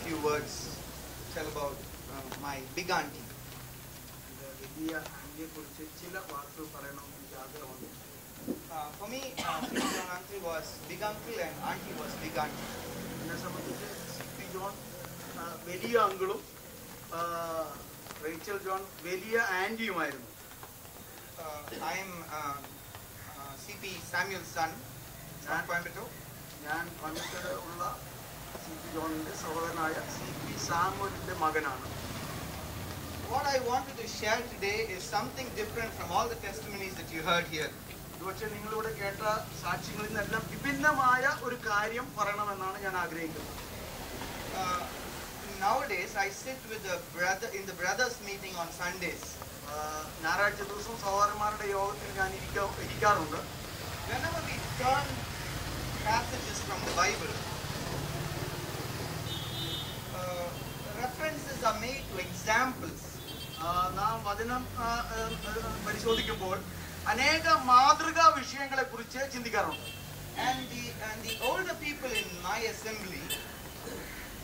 few words to tell about my big auntie. For me, C.P. John uncle was big uncle and auntie was big auntie. C.P. John വലിയ അങ്കിളും Rachel John വലിയ ആന്റിയുമായിരുന്നു. I am C.P. Samuel's son. ഞാൻ കോയമ്പത്തൂർ ഉള്ള C.P. ജോണിന്റെ സഹോദരനായ C.P. സാമുവലിന്റെ മകനാണ്. What I wanted to share today is something different from all the testimonies that you heard here. പക്ഷേ നിങ്ങളിവിടെ കേട്ട സാക്ഷ്യങ്ങളിൽ നിന്നെല്ലാം വിഭിന്നമായ ഒരു കാര്യം പറയണമെന്നാണ് ഞാൻ ആഗ്രഹിക്കുന്നത്. Nowadays I sit with the brother in the brothers meeting on Sundays. ഞായറാഴ്ച ദിവസം സഹോദരന്മാരുടെ യോഗത്തിൽ ഞാൻ ഇരിക്കാറുണ്ട്. Whenever we turn passages from the Bible, references are made to examples. നാം വചനം പരിശോധിക്കുമ്പോൾ അനേക മാതൃകാ വിഷയങ്ങളെ കുറിച്ച് ചിന്തിക്കാറുണ്ട്. And the older people in my assembly,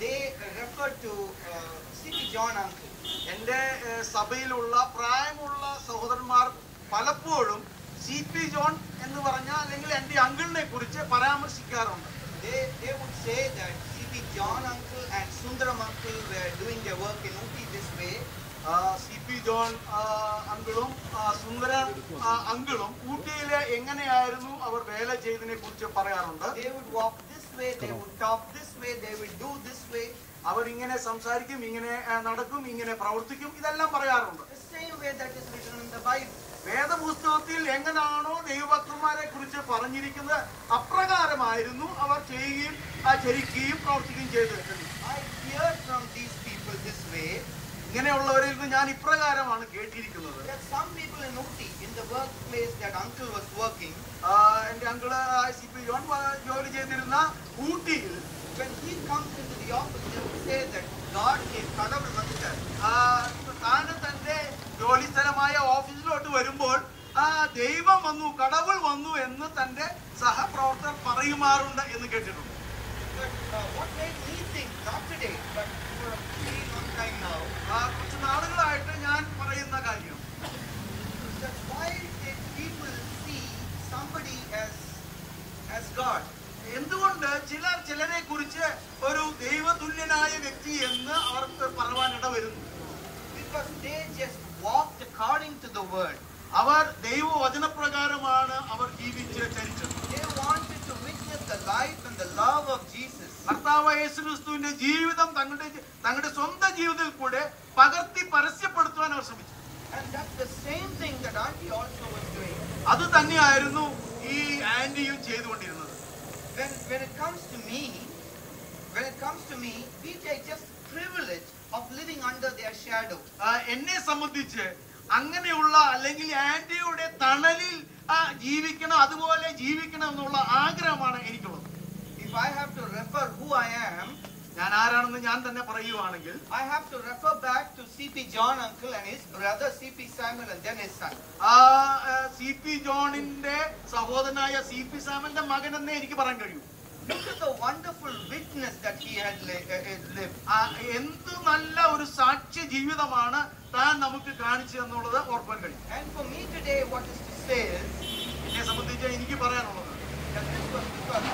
they refer to C.P. John uncle. എൻ്റെ സഭയിലുള്ള പ്രായമുള്ള സഹോദരന്മാർ പലപ്പോഴും C.P. ജോൺ എന്ന് പറഞ്ഞ അല്ലെങ്കിൽ എൻ്റെ അങ്കിളിനെ കുറിച്ച് പരാമർശിക്കാറുണ്ട്. They would say that C.P. John uncle and Sundaram uncle were doing their work in Ooty this way. C.P. John അങ്കിളും സുന്ദരൻ അങ്കിളും ഊട്ടിയിലെ എങ്ങനെയായിരുന്നു അവർ വേല ചെയ്തതിനെ കുറിച്ച് പറയാറുണ്ട്. They would walk this way, they would talk this way, they would do this way. അവർ ഇങ്ങനെ സംസാരിക്കും, ഇങ്ങനെ നടക്കും, ഇങ്ങനെ പ്രവർത്തിക്കും, ഇതെല്ലാം പറയാറുണ്ട്. The same way that is written in the Bible. വേദപുസ്തകത്തിൽ എങ്ങനെയാണോ ദൈവഭക്തന്മാരെ കുറിച്ച് പറഞ്ഞിരിക്കുന്നത് അപ്രകാരമായിരുന്നു അവർ ചെയ്യുകയും ചരിക്കുകയും പ്രവർത്തിക്കുകയും ചെയ്തിരുന്നത്. I hear from these people this way. ഇങ്ങനെയുള്ളവരിൽ നിന്ന് ഞാൻ ഇപ്രകാരമാണ് കേട്ടിരിക്കുന്നത്. That some people in Ooty, in the workplace that uncle was working, എൻ്റെ അങ്കിള് C.P. ജോൺ ജോലി ചെയ്തിരുന്ന ഊട്ടിയിൽ, when he comes into the office, they would say that God is kadavul vanditar. താന് തന്റെ ജോലി സ്ഥലമായ ഓഫീസിലോട്ട് വരുമ്പോൾ ദൈവം വന്നു, കടവുൾ വന്നു എന്ന് തന്റെ സഹപ്രവർത്തകർ പറയുമാറുണ്ട് എന്ന് കേട്ടിട്ടുണ്ട്. What made me think, not today, but for a very long time now, കുറച്ച് നാളുകളായിട്ട് ഞാൻ പറയുന്ന കാര്യം, that why did people see somebody as God? എന്തുകൊണ്ട് ചിലരെ കുറിച്ച് ഒരു ദൈവതുല്യനായ വ്യക്തി എന്ന് അവർക്ക് പറയാനിട വരുന്നു? Because they just walked according to the word. അവർ ദൈവവചനപ്രകാരമാണ് അവർ ജീവിച്ച് ചരിച്ചത്. They wanted to witness the life and the love of Jesus. കർത്താവ് യേശുക്രിസ്തുവിന്റെ ജീവിതം തങ്ങളുടെ സ്വന്തം ജീവിതത്തിൽ കൂടെ പകർത്തി പരസ്യപ്പെടുത്തുവാൻ അവർ ശ്രമിച്ചു. And that's the same thing that auntie also was doing. അത് തന്നെയായിരുന്നു ഈ ആന്റിയും ചെയ്തുകൊണ്ടിരുന്നത്. When it comes to me, we take just privilege of living under their shadow. എന്നെ സംബന്ധിച്ച് അങ്ങനെയുള്ള അല്ലെങ്കിൽ ആന്റിയുടെ തണലിൽ ജീവിക്കണം, അതുപോലെ ജീവിക്കണം എന്നുള്ള ആഗ്രഹമാണ് എനിക്കുള്ളത്. If I have to refer who I am, ഞാൻ ആരാണെന്ന് ഞാൻ തന്നെ പറയുവാണെങ്കിൽ, I have to refer back to C.P. John uncle and his brother C.P. Samuel and then his son. C.P. ജോണിന്റെ സഹോദരനായ C.P. സാമുവലിന്റെ മകൻ എന്നേ എനിക്ക് പറയാൻ കഴിയൂ. Look at the wonderful witness that he had lived. എന്ത് നല്ല ഒരു സാക്ഷ്യ ജീവിതമാണ് താൻ നമുക്ക് കാണിച്ചു എന്നുള്ളത് ഓർക്കാൻ കഴിയും. And for me today, what is to say is, എന്നെ സംബന്ധിച്ച് എനിക്ക് പറയാനുള്ളത്, that this was because